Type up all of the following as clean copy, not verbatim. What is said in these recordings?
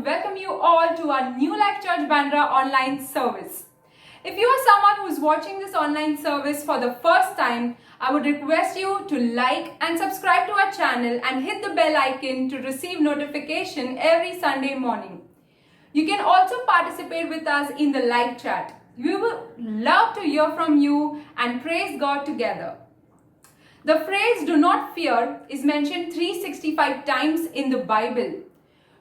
welcome you all to our New Life Church Bandra online service. If you are someone who is watching this online service for the first time, I would request you to like and subscribe to our channel and hit the bell icon to receive notification every Sunday morning. You can also participate with us in the live chat. We would love to hear from you and praise God together. The phrase "do not fear" is mentioned 365 times in the Bible,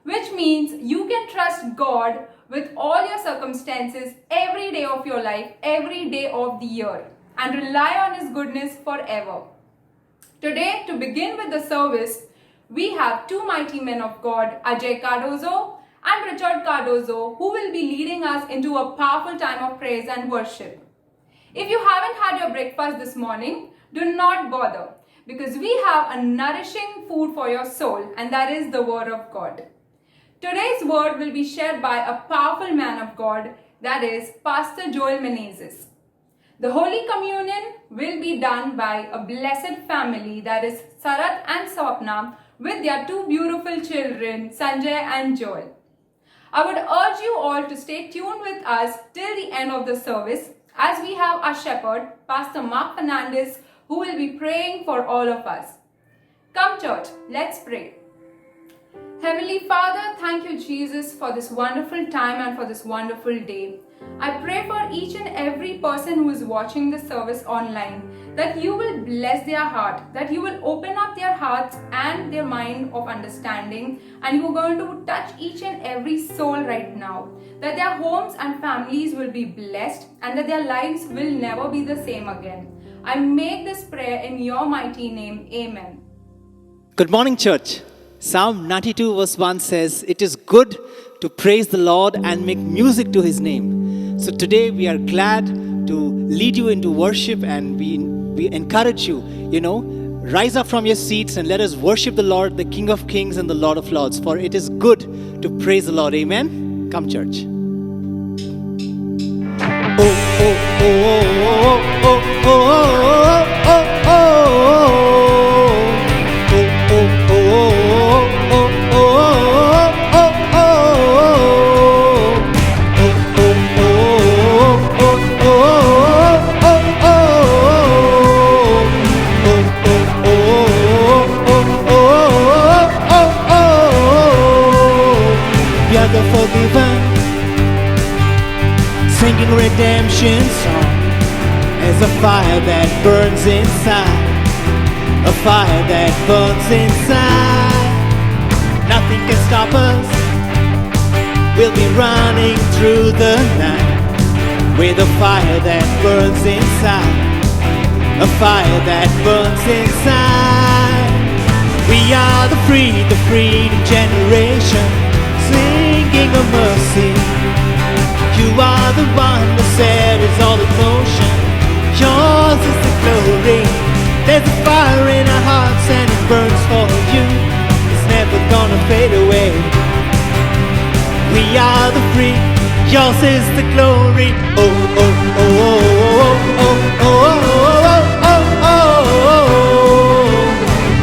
which means you can trust God with all your circumstances every day of your life, every day of the year, and rely on His goodness forever. Today, to begin with the service, we have two mighty men of God, Ajay Cardozo and Richard Cardozo, who will be leading us into a powerful time of praise and worship. If you haven't had your breakfast this morning, do not bother, because we have a nourishing food for your soul, and that is the Word of God. Today's word will be shared by a powerful man of God, that is Pastor Joel Menezes. The Holy Communion will be done by a blessed family, that is Sarat and Swapna, with their two beautiful children, Sanjay and Joel. I would urge you all to stay tuned with us till the end of the service, as we have our shepherd, Pastor Mark Fernandez, who will be praying for all of us. Come church, let's pray. Heavenly Father, thank you, Jesus, for this wonderful time and for this wonderful day. I pray for each and every person who is watching the service online, that you will bless their heart, that you will open up their hearts and their mind of understanding, and you are going to touch each and every soul right now, that their homes and families will be blessed and that their lives will never be the same again. I make this prayer in your mighty name. Amen. Good morning, church. Psalm 92 verse 1 says, "It is good to praise the Lord and make music to His name." So today we are glad to lead you into worship, and we encourage you, rise up from your seats and let us worship the Lord, the King of Kings and the Lord of Lords. For it is good to praise the Lord. Amen. Come, church. Oh, oh, oh, oh, oh, oh, oh, oh, oh. Singing redemption song as a fire that burns inside, a fire that burns inside. Nothing can stop us. We'll be running through the night with a fire that burns inside, a fire that burns inside. We are the freedom generation, singing of mercy. You are the one that set us all in motion. Yours is the glory. There's a fire in our hearts and it burns for you. It's never gonna fade away. We are the free. Yours is the glory. Oh, oh, oh, oh, oh, oh, oh,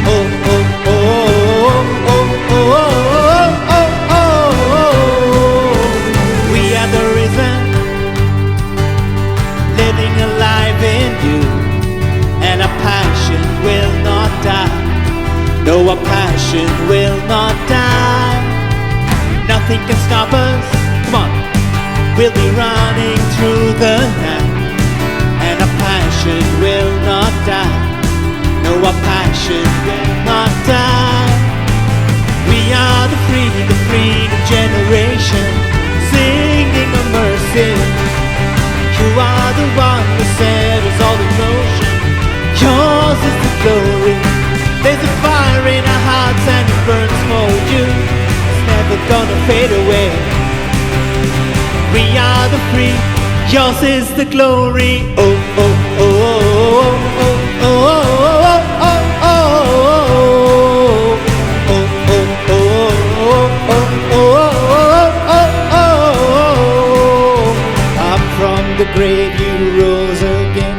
oh, oh, oh. No, our passion will not die. Nothing can stop us. Come on. We'll be running through the night, and our passion will not die. No, our passion will not die. We are the freedom generation, singing of mercy. You are the one who set us all in motion. Yours is the glory. There's a fire in our hearts and it burns for you. It's never gonna fade away. We are the free. Yours is the glory. Oh, oh, oh, oh, oh, oh, oh, oh, oh, oh, oh, oh, oh. Up from the grave you rose again.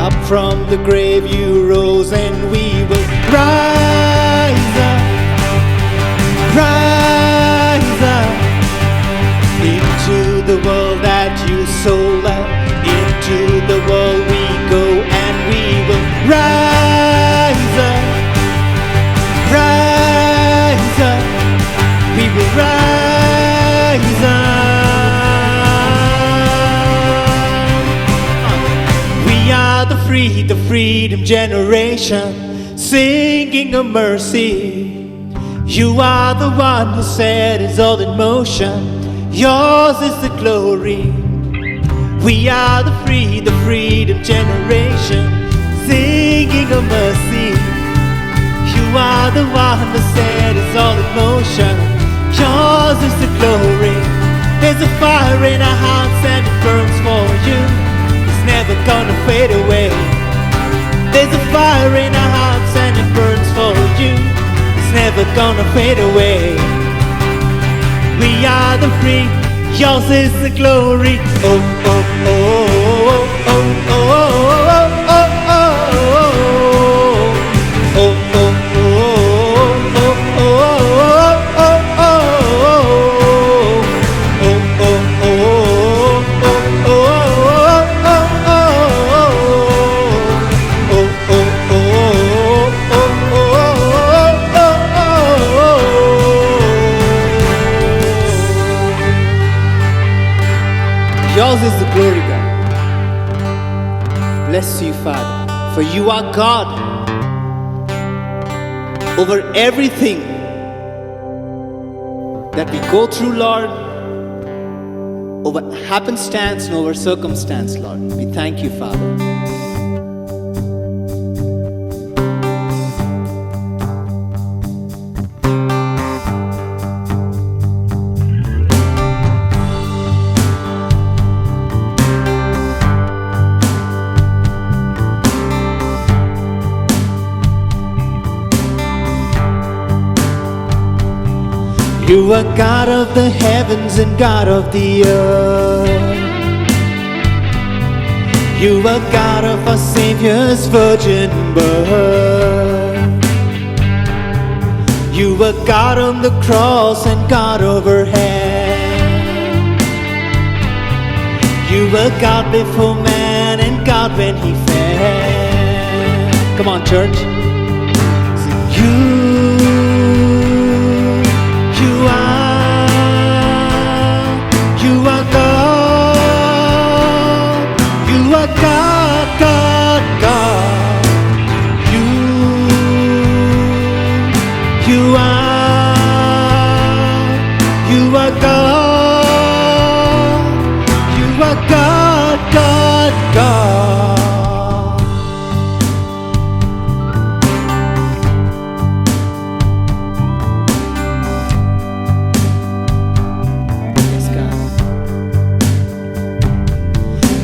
Up from the grave you rose, and we will rise up, rise up. the freedom generation, singing of mercy. You are the one who set it all in motion. Yours is the glory. We are the freedom generation, singing of mercy. You are the one who set it all in motion. Yours is the glory. There's a fire in our hearts and it burns for you. It's never gonna fade away. There's a fire in our hearts and it burns for you. It's never gonna fade away. We are the free, yours is the glory. Oh, oh, oh, oh, oh, oh, oh, oh, oh, oh, oh, oh. Yours is the glory, God. Bless you, Father, for you are God over everything that we go through, Lord, over happenstance and over circumstance, Lord. We thank you, Father. You are God of the heavens and God of the earth. You are God of our Savior's virgin birth. You are God on the cross and God overhead. You were God before man and God when He fed. Come on, church. You are God. You are God, God, God. You are God. You are God, God, God. Yes, God.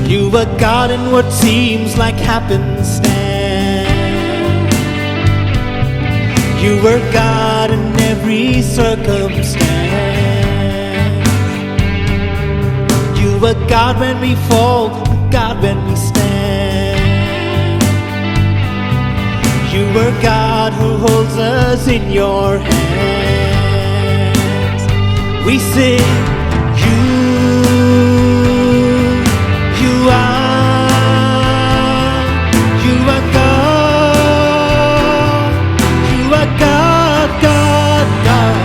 You are God in what seems like happenstance. You were God in every circumstance. You were God when we fall, God when we stand. You were God who holds us in your hands. We sing, you are God. You are God, God, God.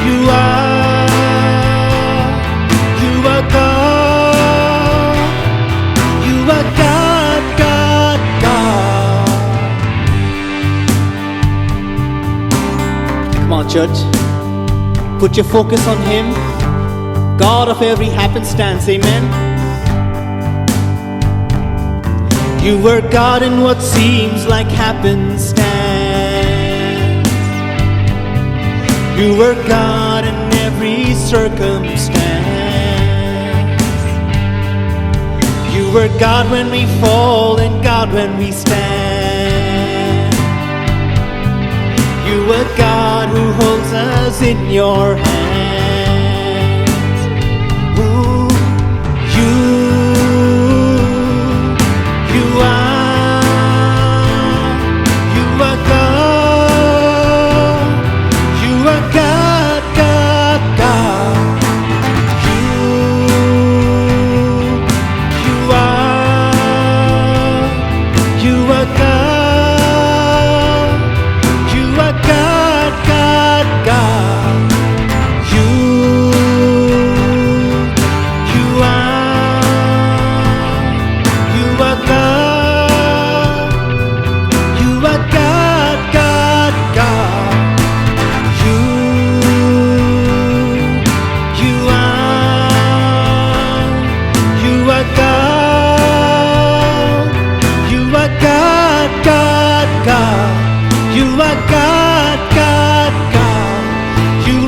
You are God. You are God, God, God. Come on, church. Put your focus on Him, God of every happenstance, amen. You were God in what seems like happenstance. You were God in every circumstance. You were God when we fall and God when we stand. You were God who holds us in your hands. Ooh, you are God. You are God, God, God. You are God. You are God, God, God. You are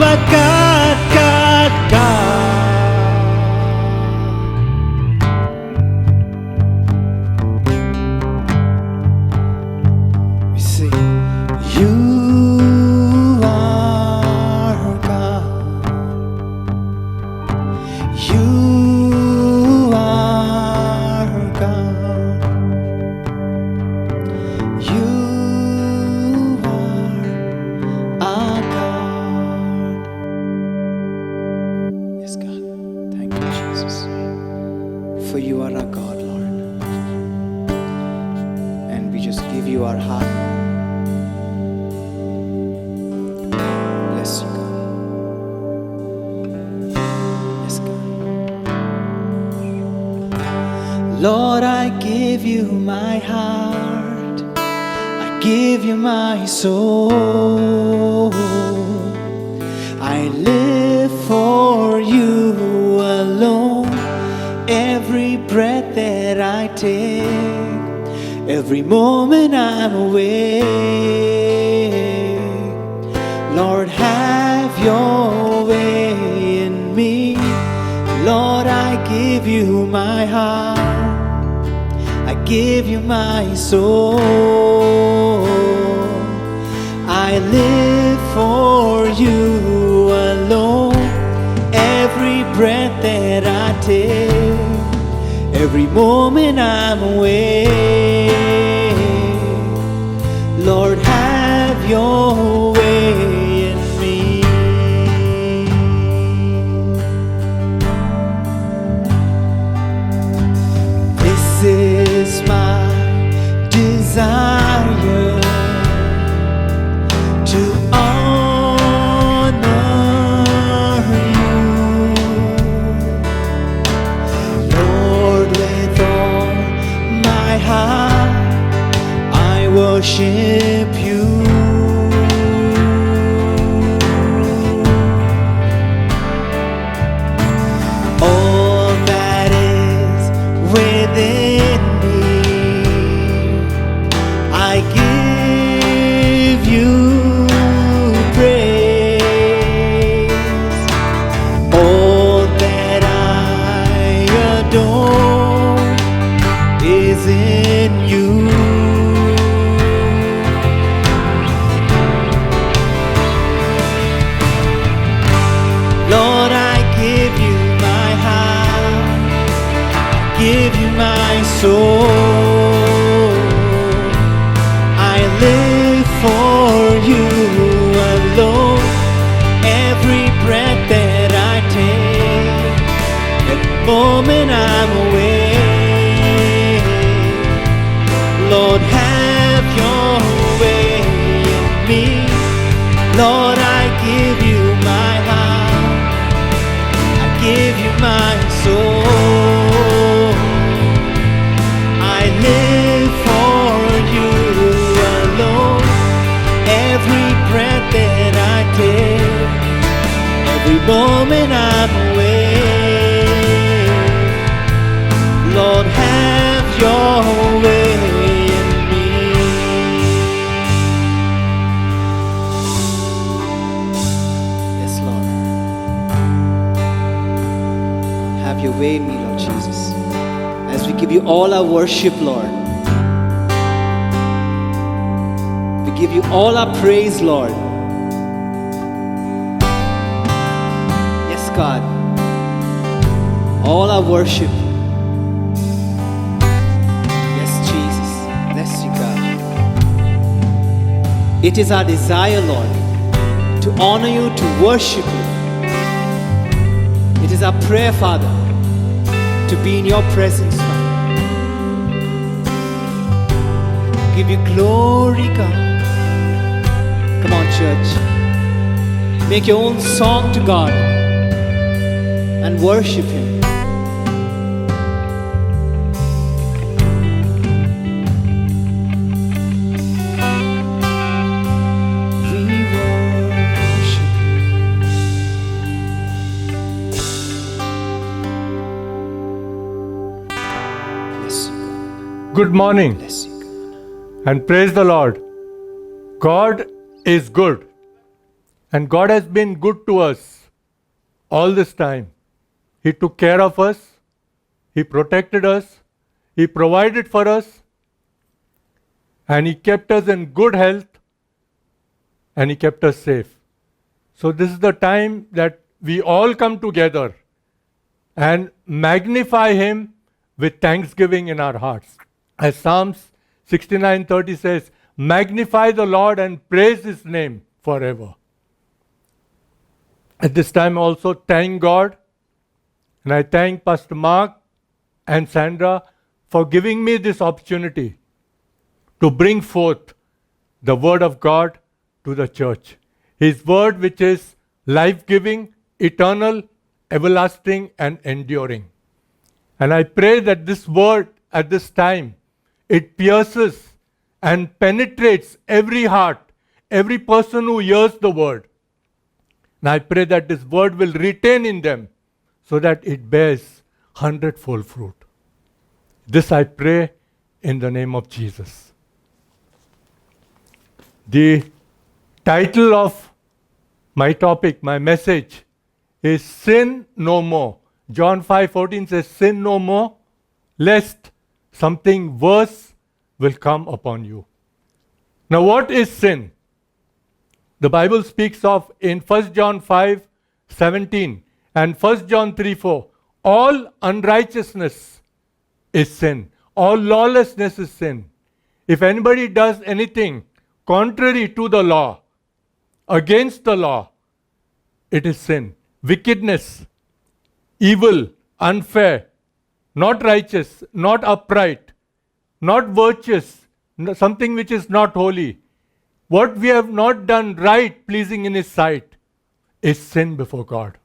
are God, God, God. We sing, you are God. You are God. You are our God. Yes, God. Thank you, Jesus. For you are our God, Lord. And we just give you our heart. Bless you, God. Yes, God. Lord, I give you my heart. I give you my soul. I live for you alone. Every breath that I take, every moment I'm awake. Lord, have your way in me. Lord, I give you my heart. I give you my soul. I live for you alone. Every breath that I take, every moment I'm awake. Lord, have your way in me. This is my desire, to honor you, Lord. With all my heart I worship you. All that is within me, I give you praise. All that I adore is in you. Lord, I give you my heart, give you my soul. I live for you alone. Every breath that I take, every moment I'm awake. Lord, have your way in me. Lord, I give you my heart, I give you my soul. I live for you alone. Every breath that I take, every moment I'm awake. Lord, have your way in me. Yes, Lord. Have your way in me, Lord Jesus. As we give you all our worship, Lord. We give you all our praise, Lord. Yes, God. All our worship. Yes, Jesus. Bless you, God. It is our desire, Lord, to honor you, to worship you. It is our prayer, Father, to be in your presence, Father. Give you glory, God. Come on, church. Make your own song to God and worship Him. We worship you. Bless you, God. Good morning Bless you, God. and praise the Lord. God is good And God has been good to us all this time. He took care of us. He protected us. He provided for us. And He kept us in good health. And He kept us safe. So this is the time that we all come together and magnify Him with thanksgiving in our hearts. As Psalms 69:30 says, magnify the Lord and praise His name forever. At this time also thank God, and I thank Pastor Mark and Sandra for giving me this opportunity to bring forth the Word of God to the church. His Word which is life-giving, eternal, everlasting and enduring. And I pray that this Word at this time, it pierces and penetrates every heart, every person who hears the Word. And I pray that this Word will retain in them so that it bears 100-fold fruit. This I pray in the name of Jesus. The title of my topic, my message, is Sin No More. John 5:14 says, sin no more, lest something worse will come upon you. Now what is sin? The Bible speaks of in 1 John 5:17 and 1 John 3:4, all unrighteousness is sin. All lawlessness is sin. If anybody does anything contrary to the law, against the law, it is sin. Wickedness, evil, unfair, not righteous, not upright, not virtuous, something which is not holy. What we have not done right, pleasing in His sight, is sin before God.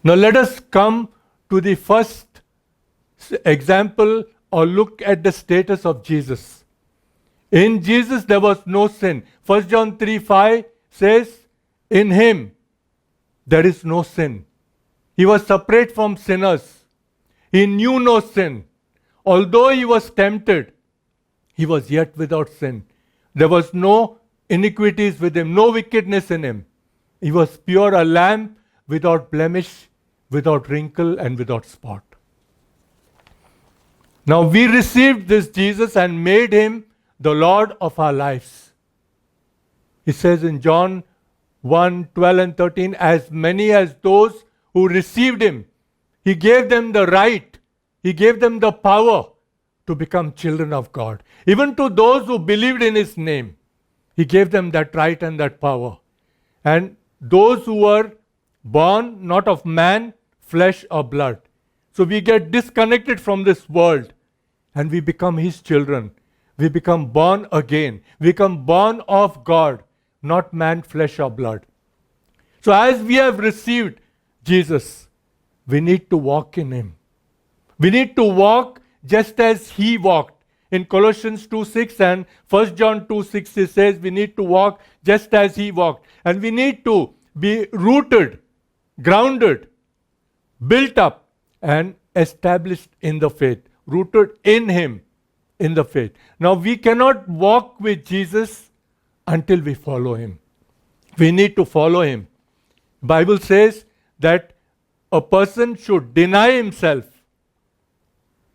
Now let us come to the first example or look at the status of Jesus. In Jesus there was no sin. 1 John 3:5 says, in Him there is no sin. He was separate from sinners. He knew no sin. Although He was tempted, He was yet without sin. There was no iniquities with Him, no wickedness in Him. He was pure, a lamb without blemish, without wrinkle and without spot. Now we received this Jesus and made Him the Lord of our lives. He says in John 1:12 and 13, as many as those who received Him, He gave them the right, He gave them the power to become children of God. Even to those who believed in His name, He gave them that right and that power. And those who were born not of man, flesh or blood. So we get disconnected from this world and we become His children. We become born again. We become born of God, not man, flesh or blood. So as we have received Jesus, we need to walk in Him. We need to walk just as He walked. In Colossians 2:6 and 1 John 2:6 it says we need to walk just as He walked. And we need to be rooted, grounded, built up and established in the faith. Rooted in Him, in the faith. Now we cannot walk with Jesus until we follow Him. We need to follow Him. Bible says that a person should deny himself,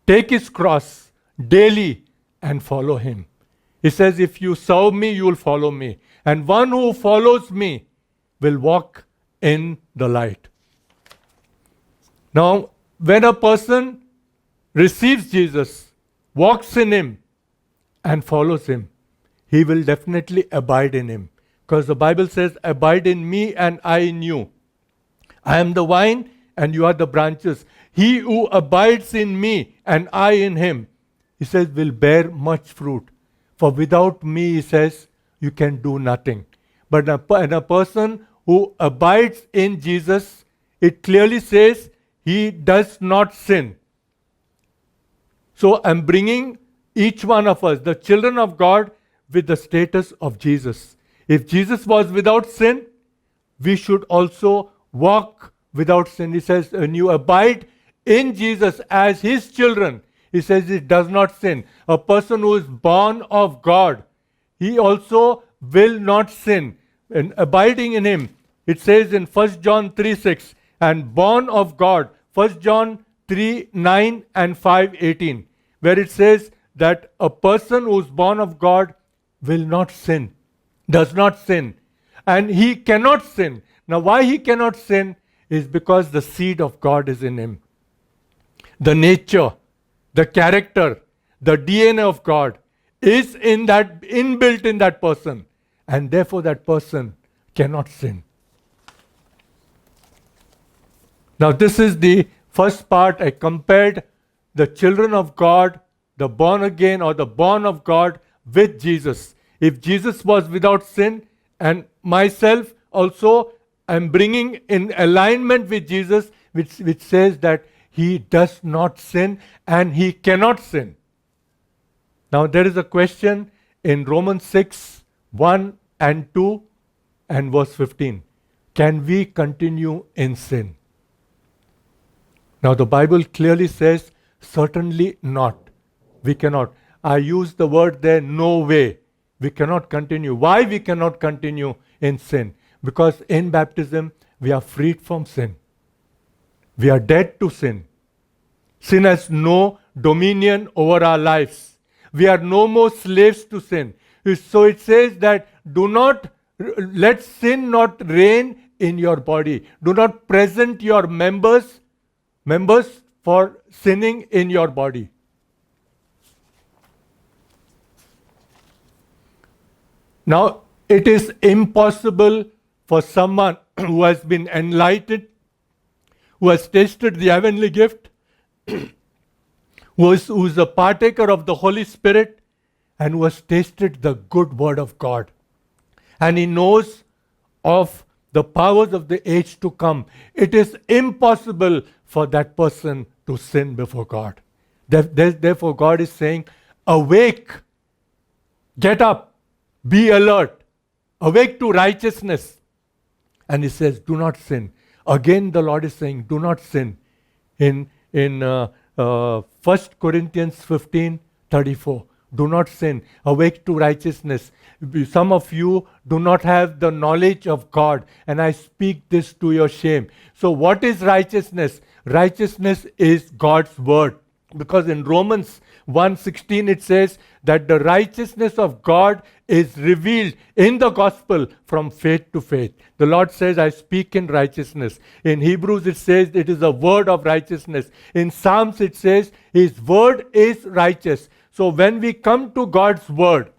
take his cross daily and follow Him. He says, if you serve me, you will follow me. And one who follows me will walk in the light. Now, when a person receives Jesus, walks in Him and follows Him, he will definitely abide in Him. Because the Bible says, abide in me and I in you. I am the vine and you are the branches. He who abides in me and I in him, He says, will bear much fruit. For without me, He says, you can do nothing. But a person who abides in Jesus, it clearly says, he does not sin. So I'm bringing each one of us, the children of God, with the status of Jesus. If Jesus was without sin, we should also walk without sin. He says, when you abide in Jesus as His children, He says it does not sin. A person who is born of God, he also will not sin. and abiding in him. It says in 1 John 3:6, and born of God, 1 John 3:9 and 5:18, where it says that a person who is born of God will not sin, does not sin, and he cannot sin. Now, why he cannot sin is because the seed of God is in him. The nature, the character, the DNA of God is inbuilt in that person, and therefore that person cannot sin. Now, this is the first part. I compared the children of God, the born again or the born of God, with Jesus. If Jesus was without sin, and myself also am bringing in alignment with Jesus, which says that he does not sin and he cannot sin. Now, there is a question in Romans 6:1 and 2 and verse 15. Can we continue in sin? Now, the Bible clearly says, certainly not. We cannot. I use the word there, no way. We cannot continue. Why we cannot continue in sin? Because in baptism, we are freed from sin. We are dead to sin. Sin has no dominion over our lives. We are no more slaves to sin. So it says that let sin not reign in your body. Do not present your members for sinning in your body. Now, it is impossible for someone who has been enlightened, who has tasted the heavenly gift, who is a partaker of the Holy Spirit, and who has tasted the good word of God, and he knows of the powers of the age to come. It is impossible for that person to sin before God. Therefore, God is saying, awake, get up, be alert, awake to righteousness. And he says, do not sin. Again, the Lord is saying, do not sin. In 1 Corinthians 15:34, do not sin. Awake to righteousness. Some of you do not have the knowledge of God, and I speak this to your shame. So what is righteousness? Righteousness is God's word. Because in Romans 1:16 it says that the righteousness of God is revealed in the gospel from faith to faith. The Lord says, I speak in righteousness. In Hebrews it says it is a word of righteousness. In Psalms it says his word is righteous. So when we come to God's word,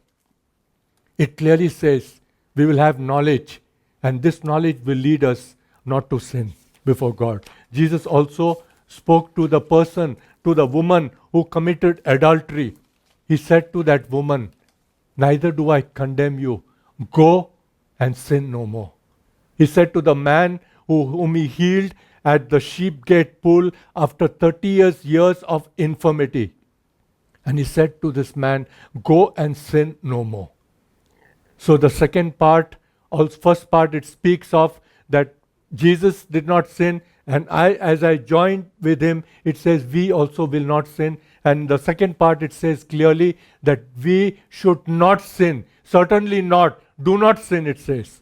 it clearly says we will have knowledge, and this knowledge will lead us not to sin before God. Jesus also spoke to the person, to the woman who committed adultery. He said to that woman, neither do I condemn you. Go and sin no more. He said to the man whom he healed at the sheep gate pool after 30 years of infirmity. And he said to this man, go and sin no more. So the second part, first part, it speaks of that Jesus did not sin, and as I joined with him, it says we also will not sin. And the second part, it says clearly that we should not sin. Certainly not. Do not sin, it says.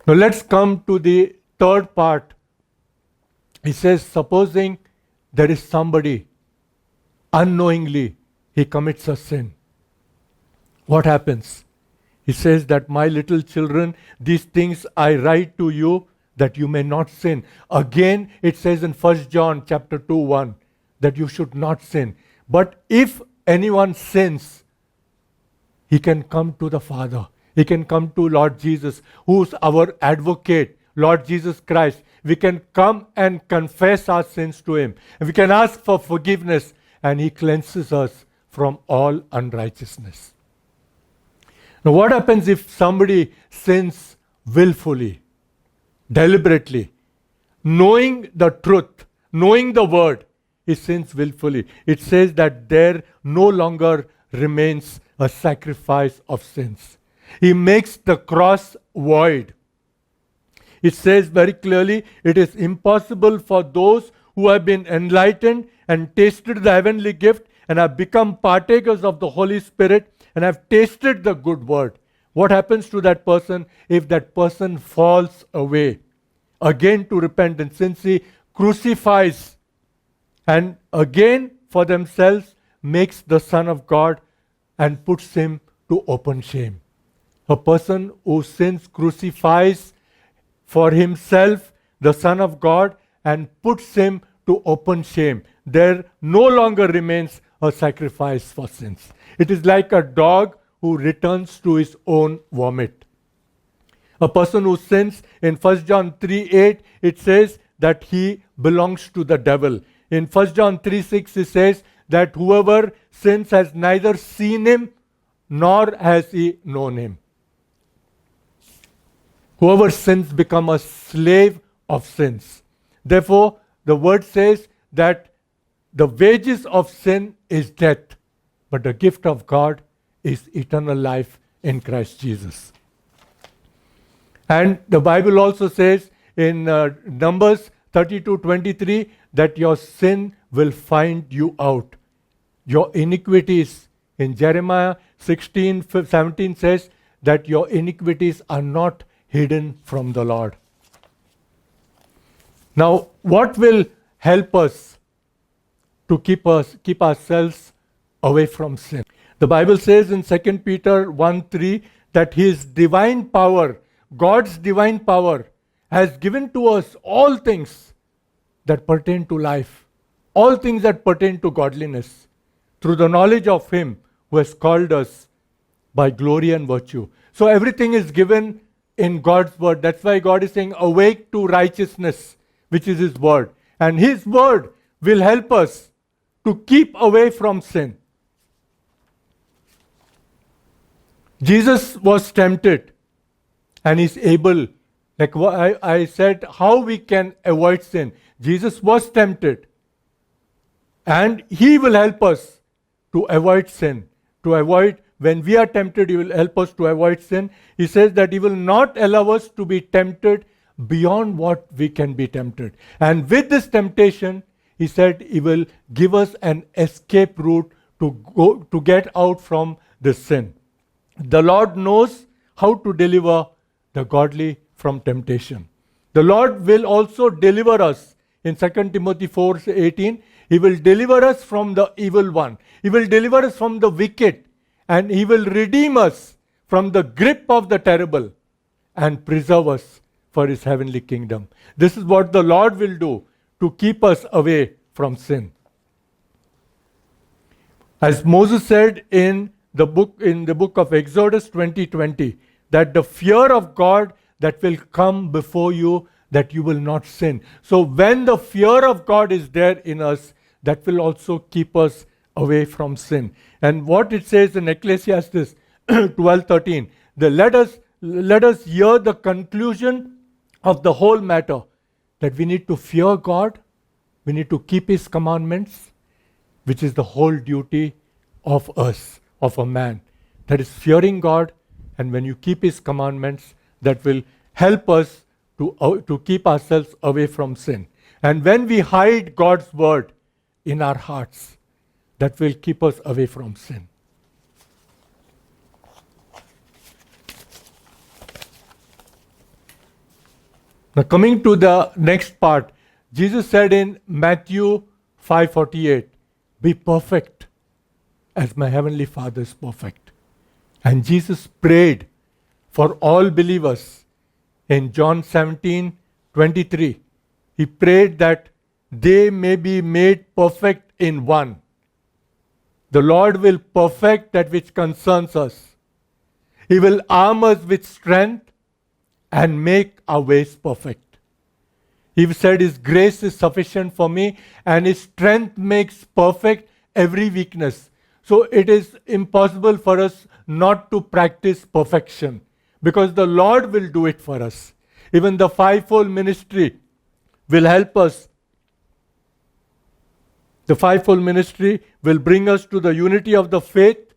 Now let's come to the third part. He says, supposing there is somebody unknowingly he commits a sin. What happens? He says that my little children, these things I write to you that you may not sin. Again, it says in 1 John chapter 2:1 that you should not sin. But if anyone sins, he can come to the Father. He can come to Lord Jesus, who's our advocate, Lord Jesus Christ. We can come and confess our sins to him. And we can ask for forgiveness, and he cleanses us from all unrighteousness. Now, what happens if somebody sins willfully, deliberately, knowing the truth, knowing the word, he sins willfully? It says that there no longer remains a sacrifice of sins. He makes the cross void. It says very clearly, it is impossible for those who have been enlightened and tasted the heavenly gift and have become partakers of the Holy Spirit and have tasted the good word. what happens to that person if that person falls away again to repentance, since he crucifies and again for themselves makes the Son of God and puts him to open shame. A person who sins crucifies for himself the Son of God and puts him to open shame. There no longer remains a sacrifice for sins. It is like a dog who returns to his own vomit. A person who sins, in 1 John 3:8, it says that he belongs to the devil. In 1 John 3:6, it says that whoever sins has neither seen him nor has he known him. Whoever sins becomes a slave of sins. Therefore, the word says that the wages of sin is death, but the gift of God is eternal life in Christ Jesus. And the Bible also says in Numbers 32:23 that your sin will find you out. Your iniquities, in Jeremiah 16:17 says that your iniquities are not hidden from the Lord. Now, what will help us to keep ourselves away from sin? The Bible says in 2 Peter 1:3 that his divine power, God's divine power, has given to us all things that pertain to life, all things that pertain to godliness, through the knowledge of him who has called us by glory and virtue. So everything is given in God's word. That's why God is saying, awake to righteousness, which is his word. And his word will help us to keep away from sin. Jesus was tempted and is able, like I said, how we can avoid sin. Jesus was tempted and he will help us to avoid sin, to avoid. When we are tempted, he will help us to avoid sin. He says that he will not allow us to be tempted beyond what we can be tempted. And with this temptation, he said he will give us an escape route to get out from this sin. The Lord knows how to deliver the godly from temptation. The Lord will also deliver us. In 2 Timothy 4:18, he will deliver us from the evil one. He will deliver us from the wicked. And he will redeem us from the grip of the terrible and preserve us for his heavenly kingdom. This is what the Lord will do to keep us away from sin. As Moses said in the book of Exodus 20:20, that the fear of God that will come before you, that you will not sin. So when the fear of God is there in us, that will also keep us away from sin. And what it says in Ecclesiastes 12:13, let us hear the conclusion of the whole matter, that we need to fear God, we need to keep his commandments, which is the whole duty of us, of a man. That is fearing God, and when you keep his commandments, that will help us to keep ourselves away from sin. And when we hide God's word in our hearts, that will keep us away from sin. Now coming to the next part, Jesus said in Matthew 5:48, be perfect as my heavenly Father is perfect. And Jesus prayed for all believers in John 17:23. He prayed that they may be made perfect in one. The Lord will perfect that which concerns us. He will arm us with strength and make our ways perfect. He said his grace is sufficient for me and his strength makes perfect every weakness. So it is impossible for us not to practice perfection because the Lord will do it for us. Even the fivefold ministry will help us. The fivefold ministry will bring us to the unity of the faith,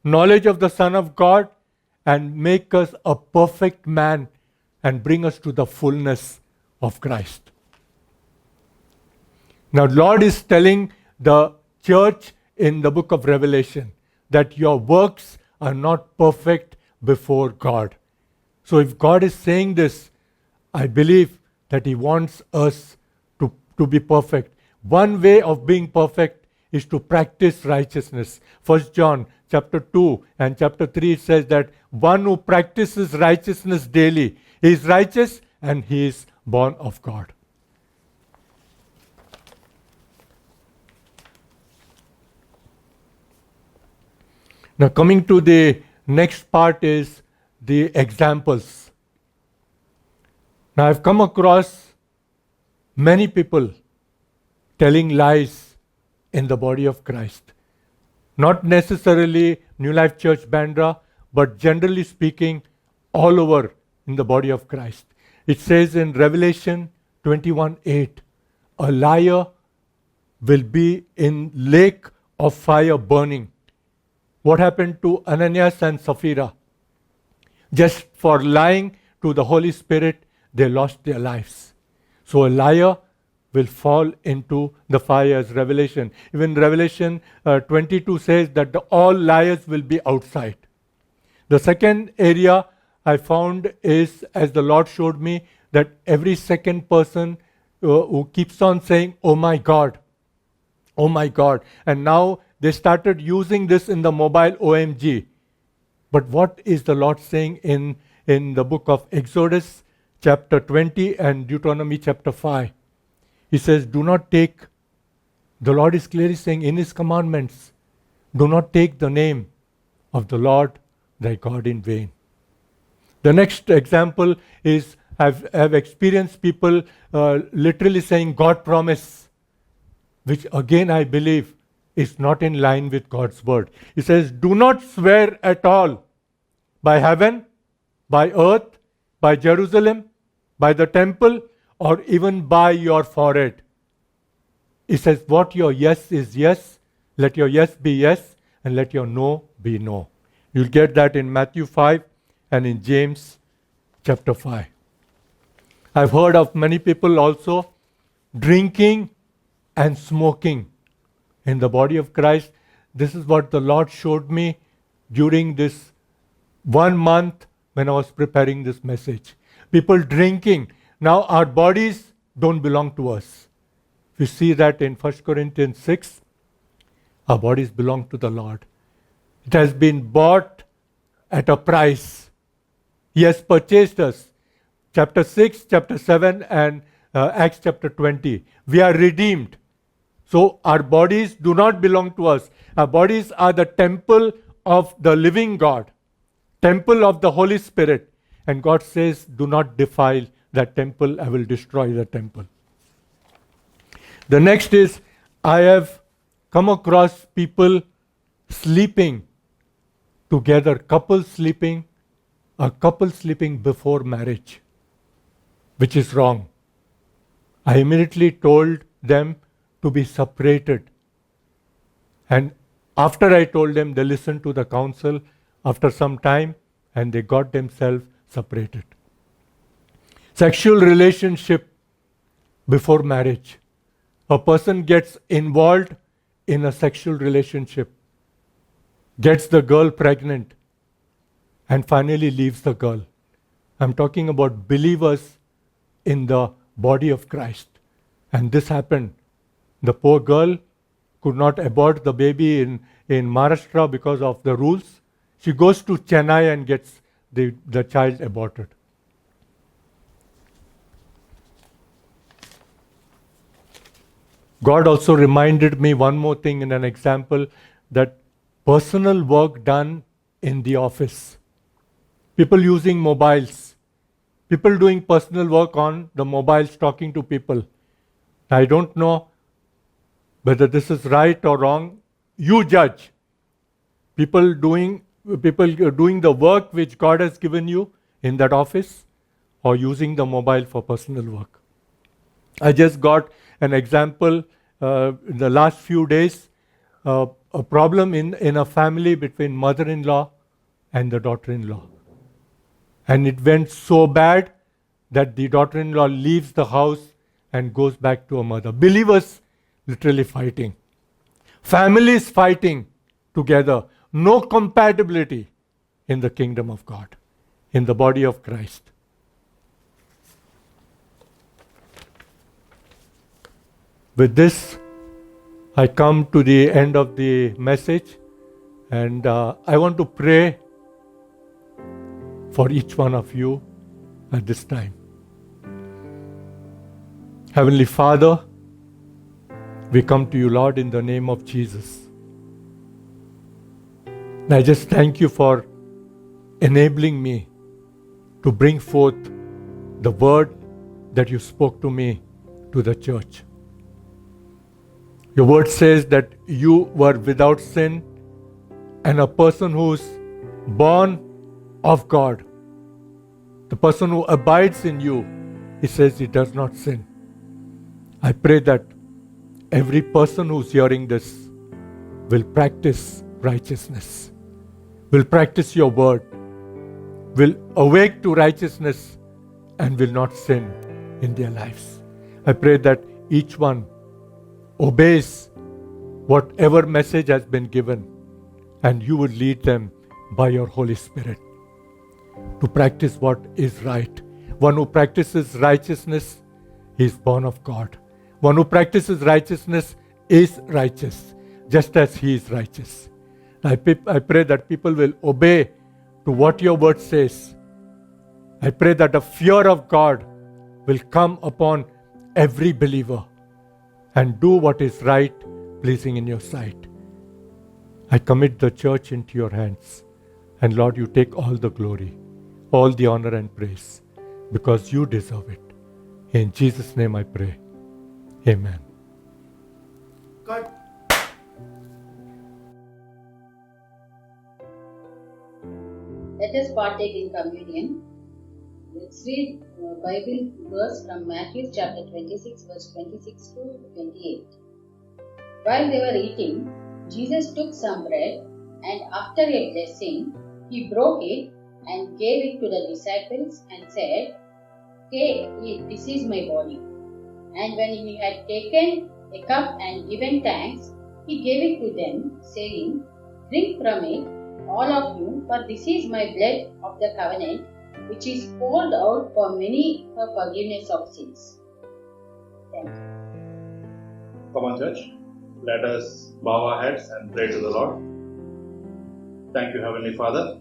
knowledge of the Son of God, and make us a perfect man and bring us to the fullness of Christ. Now, Lord is telling the church in the book of Revelation that your works are not perfect, before God. So if God is saying this, I believe that He wants us to be perfect. One way of being perfect is to practice righteousness. 1 John chapter 2 and chapter 3 says that one who practices righteousness daily is righteous and he is born of God. Now coming to the next part is the examples. Now I've come across many people telling lies in the body of Christ. Not necessarily New Life Church Bandra, but generally speaking, all over in the body of Christ. It says in Revelation 21:8, a liar will be in lake of fire burning. What happened to Ananias and Sapphira? Just for lying to the Holy Spirit, they lost their lives. So a liar will fall into the fire, as Revelation. Even Revelation 22 says that all liars will be outside. The second area I found is, as the Lord showed me, that every second person who keeps on saying, oh my God, oh my God. And now they started using this in the mobile OMG. But what is the Lord saying in the book of Exodus chapter 20 and Deuteronomy chapter 5? He says, do not take, the Lord is clearly saying in His commandments, do not take the name of the Lord thy God in vain. The next example is, I've experienced people literally saying God promise, which again I believe is not in line with God's word. He says, do not swear at all by heaven, by earth, by Jerusalem, by the temple, or even by your forehead. He says, what your yes is yes, let your yes be yes, and let your no be no. You'll get that in Matthew 5 and in James chapter 5. I've heard of many people also drinking and smoking in the body of Christ. This is what the Lord showed me during this 1 month when I was preparing this message. People drinking. Now our bodies don't belong to us. We see that in 1 Corinthians 6. Our bodies belong to the Lord. It has been bought at a price. He has purchased us. Chapter 6, chapter 7 and Acts chapter 20. We are redeemed. So our bodies do not belong to us. Our bodies are the temple of the living God. Temple of the Holy Spirit. And God says, do not defile that temple, I will destroy the temple. The next is, I have come across people sleeping together, couples sleeping, a couple sleeping before marriage, which is wrong. I immediately told them to be separated. And after I told them, they listened to the counsel after some time and they got themselves separated. Sexual relationship before marriage. A person gets involved in a sexual relationship, gets the girl pregnant, and finally leaves the girl. I'm talking about believers in the body of Christ. And this happened. The poor girl could not abort the baby in Maharashtra because of the rules. She goes to Chennai and gets the child aborted. God also reminded me one more thing in an example, that personal work done in the office. People using mobiles. People doing personal work on the mobiles, talking to people. I don't know whether this is right or wrong. You judge. People doing the work which God has given you in that office, or using the mobile for personal work. I just got an example in the last few days, a problem in a family between mother-in-law and the daughter-in-law. And it went so bad that the daughter-in-law leaves the house and goes back to her mother. Believers literally fighting. Families fighting together. No compatibility. in the kingdom of God, in the body of Christ. With this, I come to the end of the message, and I want to pray for each one of you at this time. Heavenly Father, we come to you, Lord, in the name of Jesus. And I just thank you for enabling me to bring forth the word that you spoke to me to the church. Your word says that you were without sin, and a person who's born of God, the person who abides in you, he says he does not sin. I pray that every person who's hearing this will practice righteousness, will practice your word, will awake to righteousness, and will not sin in their lives. I pray that each one obeys whatever message has been given, and you will lead them by your Holy Spirit to practice what is right. One who practices righteousness is born of God. One who practices righteousness is righteous, just as he is righteous. I pray that people will obey to what your word says. I pray that the fear of God will come upon every believer and do what is right, pleasing in your sight. I commit the church into your hands. And Lord, you take all the glory, all the honor and praise, because you deserve it. In Jesus' name I pray. Amen. God. Let us partake in communion. Let's read Bible verse from Matthew chapter 26, verse 26 to 28. While they were eating, Jesus took some bread, and after a blessing, he broke it and gave it to the disciples and said, "Take, eat, this is my body." And when he had taken a cup and given thanks, he gave it to them, saying, "Drink from it, all of you, for this is my blood of the covenant, which is poured out for many for forgiveness of sins." Thank you. Come on, church. Let us bow our heads and pray to the Lord. Thank you, Heavenly Father.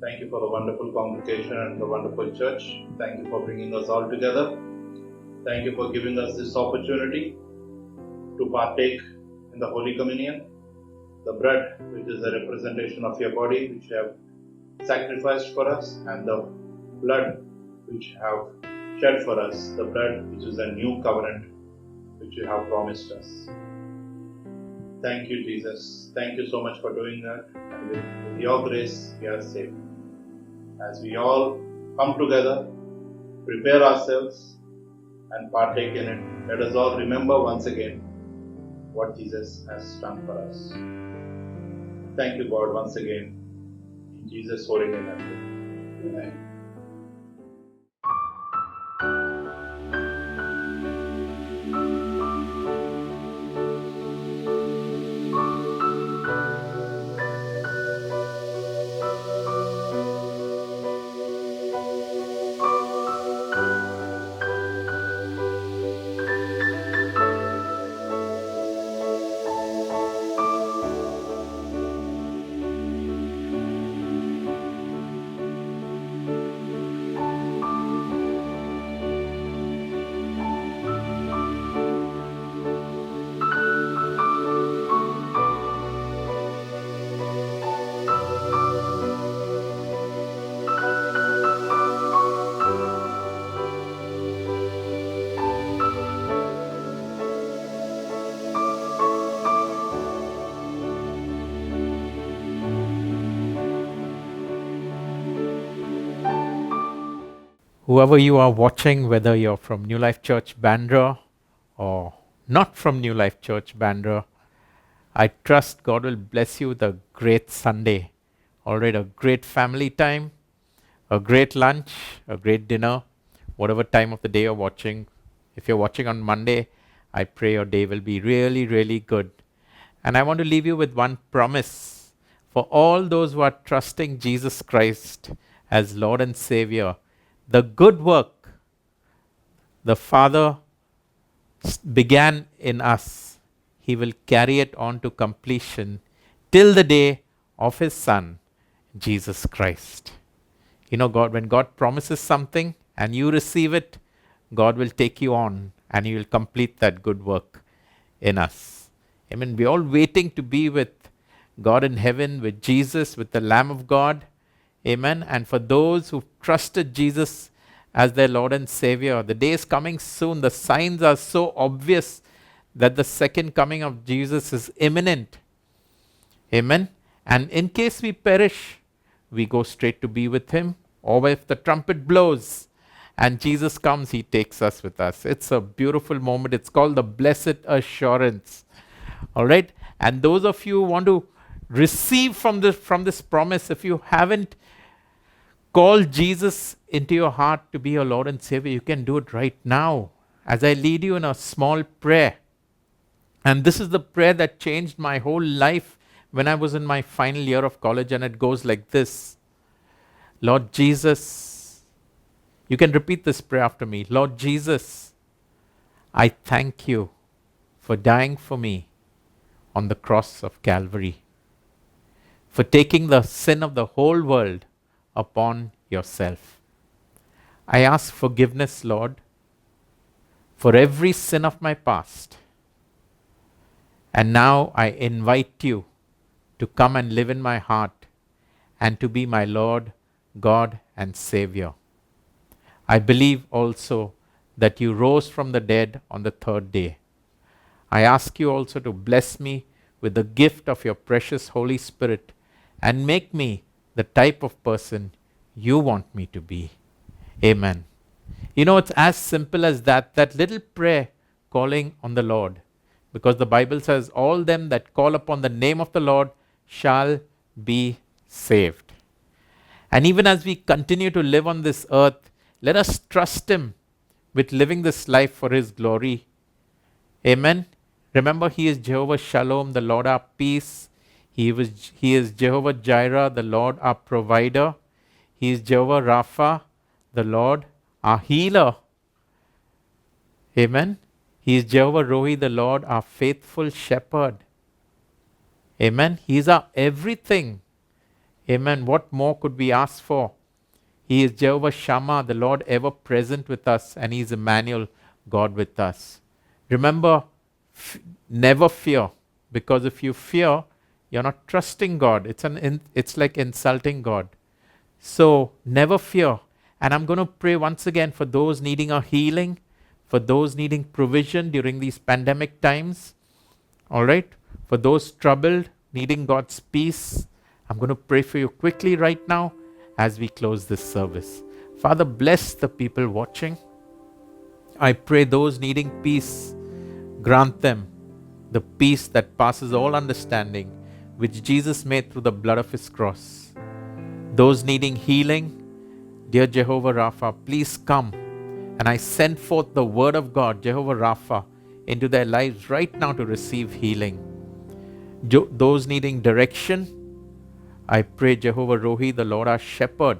Thank you for the wonderful congregation and the wonderful church. Thank you for bringing us all together. Thank you for giving us this opportunity to partake in the Holy Communion, the bread which is a representation of your body which you have sacrificed for us, and the blood which you have shed for us, the blood which is a new covenant which you have promised us. Thank you, Jesus. Thank you so much for doing that, and with your grace we are saved. As we all come together, prepare ourselves and partake in it, let us all remember once again what Jesus has done for us. Thank you, God, once again. In Jesus' holy name I pray. Amen. Whoever you are watching, whether you're from New Life Church Bandra or not from New Life Church Bandra, I trust God will bless you with a great Sunday. Alright, a great family time, a great lunch, a great dinner, whatever time of the day you're watching. If you're watching on Monday, I pray your day will be really, really good. And I want to leave you with one promise for all those who are trusting Jesus Christ as Lord and Savior, the good work the Father began in us, He will carry it on to completion till the day of His Son, Jesus Christ. You know, when God promises something and you receive it, God will take you on and He will complete that good work in us. Amen. We're all waiting to be with God in heaven, with Jesus, with the Lamb of God. Amen. And for those who've trusted Jesus as their Lord and Savior, the day is coming soon. The signs are so obvious that the second coming of Jesus is imminent. Amen. And in case we perish, we go straight to be with Him. Or if the trumpet blows and Jesus comes, He takes us with us. It's a beautiful moment. It's called the blessed assurance. All right. And those of you who want to receive from this promise, if you haven't called Jesus into your heart to be your Lord and Savior, you can do it right now as I lead you in a small prayer. And this is the prayer that changed my whole life when I was in my final year of college, and it goes like this. Lord Jesus, you can repeat this prayer after me. Lord Jesus, I thank you for dying for me on the cross of Calvary, for taking the sin of the whole world upon yourself. I ask forgiveness, Lord, for every sin of my past. And now I invite you to come and live in my heart and to be my Lord, God, and Savior. I believe also that you rose from the dead on the third day. I ask you also to bless me with the gift of your precious Holy Spirit and make me the type of person you want me to be. Amen. You know, it's as simple as that little prayer calling on the Lord. Because the Bible says, all them that call upon the name of the Lord shall be saved. And even as we continue to live on this earth, let us trust Him with living this life for His glory. Amen. Remember, He is Jehovah Shalom, the Lord our peace. He is Jehovah Jireh, the Lord our provider. He is Jehovah Rapha, the Lord our healer. Amen. He is Jehovah Rohi, the Lord our faithful shepherd. Amen. He is our everything. Amen. What more could we ask for? He is Jehovah Shammah, the Lord ever present with us, and He is Emmanuel, God with us. Remember, never fear, because if you fear, you're not trusting God. It's like insulting God. So never fear. And I'm going to pray once again for those needing a healing, for those needing provision during these pandemic times. All right? For those troubled, needing God's peace. I'm going to pray for you quickly right now as we close this service. Father, bless the people watching. I pray those needing peace, grant them the peace that passes all understanding, which Jesus made through the blood of His cross. Those needing healing, dear Jehovah Rapha, please come. And I send forth the word of God, Jehovah Rapha, into their lives right now to receive healing. Those needing direction, I pray Jehovah Rohi, the Lord our shepherd,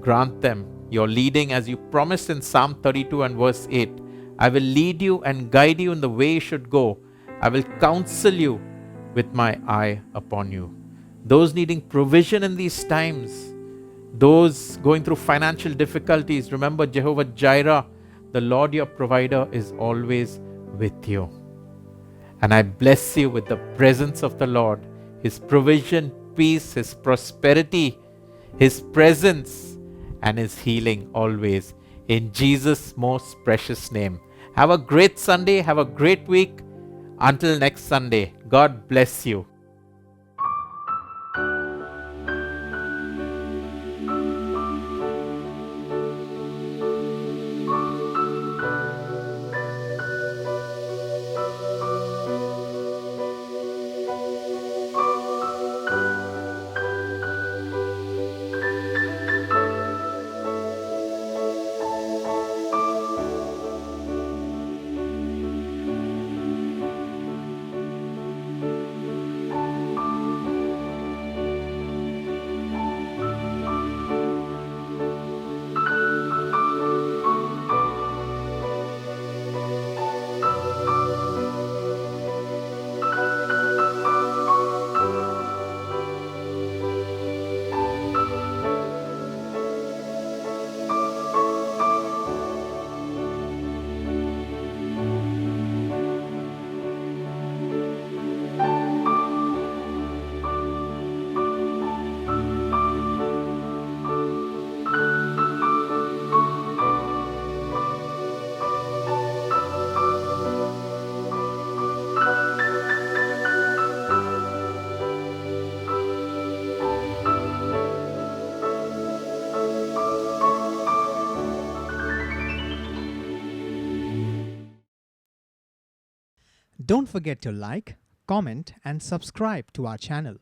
grant them your leading as you promised in Psalm 32 and verse 8. I will lead you and guide you in the way you should go. I will counsel you with my eye upon you. Those needing provision in these times, those going through financial difficulties, remember Jehovah Jireh, the Lord your provider, is always with you. And I bless you with the presence of the Lord, His provision, peace, His prosperity, His presence, and His healing always. In Jesus' most precious name. Have a great Sunday. Have a great week. Until next Sunday, God bless you. Don't forget to like, comment, and subscribe to our channel.